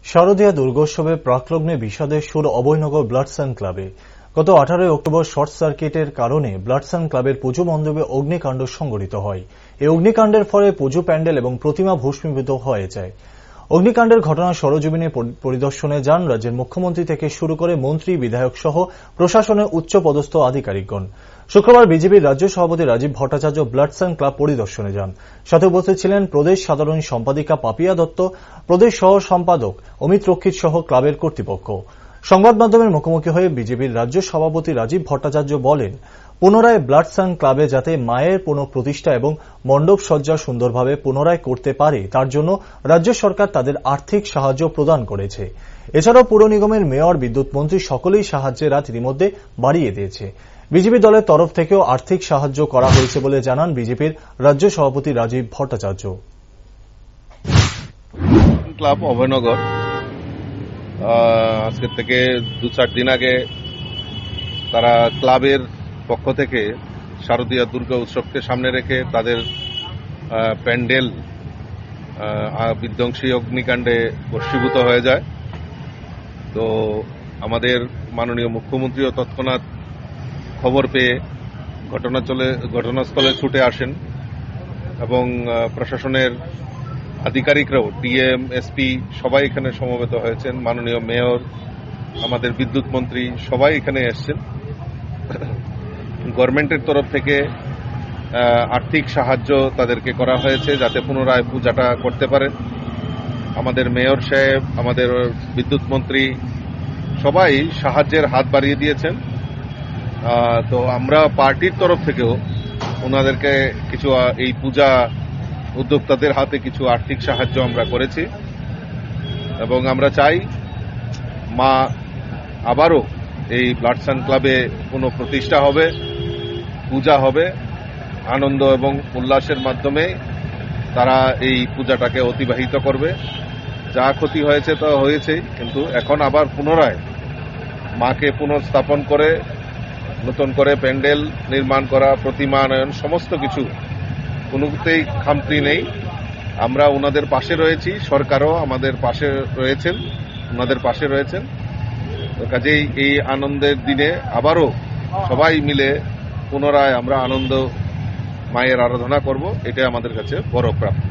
শারদীয়া দুর্গোৎসবে প্রাকলগ্নে বিষাদের সুর অভয়নগর ব্লাড সান ক্লাবে। গত 18 অক্টোবর শর্ট সার্কিটের কারণে ব্লাড সান ক্লাবের পুজো মণ্ডপে অগ্নিকাণ্ড সংঘটিত হয়। এই অগ্নিকাণ্ডের ফলে পুজো প্যান্ডেল এবং প্রতিমা ভস্মীভূত হয়ে যায়। অগ্নিকাণ্ডের ঘটনা সরেজমিনে পরিদর্শনে যান রাজ্যের মুখ্যমন্ত্রী থেকে শুরু করে মন্ত্রী, বিধায়ক সহ প্রশাসনের উচ্চপদস্থ আধিকারিকগণ। শুক্রবার বিজেপির রাজ্য সভাপতি রাজীব ভট্টাচার্য ব্লাড সান ক্লাব পরিদর্শনে যান। সাথে উপস্থিত ছিলেন প্রদেশ সাধারণ সম্পাদিকা পাপিয়া দত্ত, প্রদেশ সহ সম্পাদক অমিত রক্ষিত সহ ক্লাবের কর্তৃপক্ষ। সংবাদ মাধ্যমের মুখোমুখি হয়ে বিজেপির রাজ্য সভাপতি রাজীব ভট্টাচার্য বলেন, পুনরায় ব্লাড সান ক্লাবে যাতে মায়ের পুনঃপ্রতিষ্ঠা এবং মণ্ডপ সজ্জা সুন্দরভাবে পুনরায় করতে পারে তার জন্য রাজ্য সরকার তাদের আর্থিক সাহায্য প্রদান করেছে। এছাড়াও পুর নিগমের মেয়র, বিদ্যুৎ মন্ত্রী সকলেই সাহায্যের হাত ইতিমধ্যে বাড়িয়ে দিয়েছে। বিজেপি দলের তরফ থেকেও আর্থিক সাহায্য করা হয়েছে বলে জানান বিজেপির রাজ্য সভাপতি রাজীব ভট্টাচার্য। ক্লাব অভয়নগর আজকে থেকে 2-4 দিন আগে তারা ক্লাবের পক্ষ থেকে শারদীয়া দুর্গা উৎসবকে সামনে রেখে তাদের প্যান্ডেল বিধ্বংসী অগ্নিকাণ্ডে ভস্মীভূত হয়ে যায়। তো আমাদের মাননীয় মুখ্যমন্ত্রীও তৎক্ষণাৎ খবর পেয়ে ঘটনাস্থলে ছুটে আসেন এবং প্রশাসনের আধিকারিকরাও, ডিএম, এসপি সবাই এখানে সমবেত হয়েছেন। মাননীয় মেয়র, আমাদের বিদ্যুৎ মন্ত্রী সবাই এখানে এসছেন। গভর্নমেন্টের তরফ থেকে আর্থিক সাহায্য তাদেরকে করা হয়েছে যাতে পুনরায় পূজাটা করতে পারেন। আমাদের মেয়র সাহেব, আমাদের বিদ্যুৎ মন্ত্রী সবাই সাহায্যের হাত বাড়িয়ে দিয়েছেন। তো আমরা পার্টির তরফ থেকেও ওনাদেরকে কিছু এই পূজা উদ্যোক্তাদের হাতে কিছু আর্থিক সাহায্য আমরা করেছি এবং আমরা চাই মা আবারও এই ব্লাড সান ক্লাবে পুনঃপ্রতিষ্ঠা হবে, পূজা হবে, আনন্দ এবং উল্লাসের মাধ্যমে তারা এই পূজাটাকে অতিবাহিত করবে। যা ক্ষতি হয়েছে তা হয়েছে, কিন্তু এখন আবার পুনরায় মাকে পুনর্স্থাপন করে নতুন করে প্যান্ডেল নির্মাণ করা, প্রতিমা আনয়ন, সমস্ত কিছু কোনোতেই খামতি নেই। আমরা ওনাদের পাশে রয়েছি, সরকারও আমাদের পাশে রয়েছেন, ওনাদের পাশে রয়েছেন। তো কাজেই এই আনন্দের দিনে আবারও সবাই মিলে পুনরায় আমরা আনন্দ মায়ের আরাধনা করব, এটা আমাদের কাছে বড় প্রাপ্তি।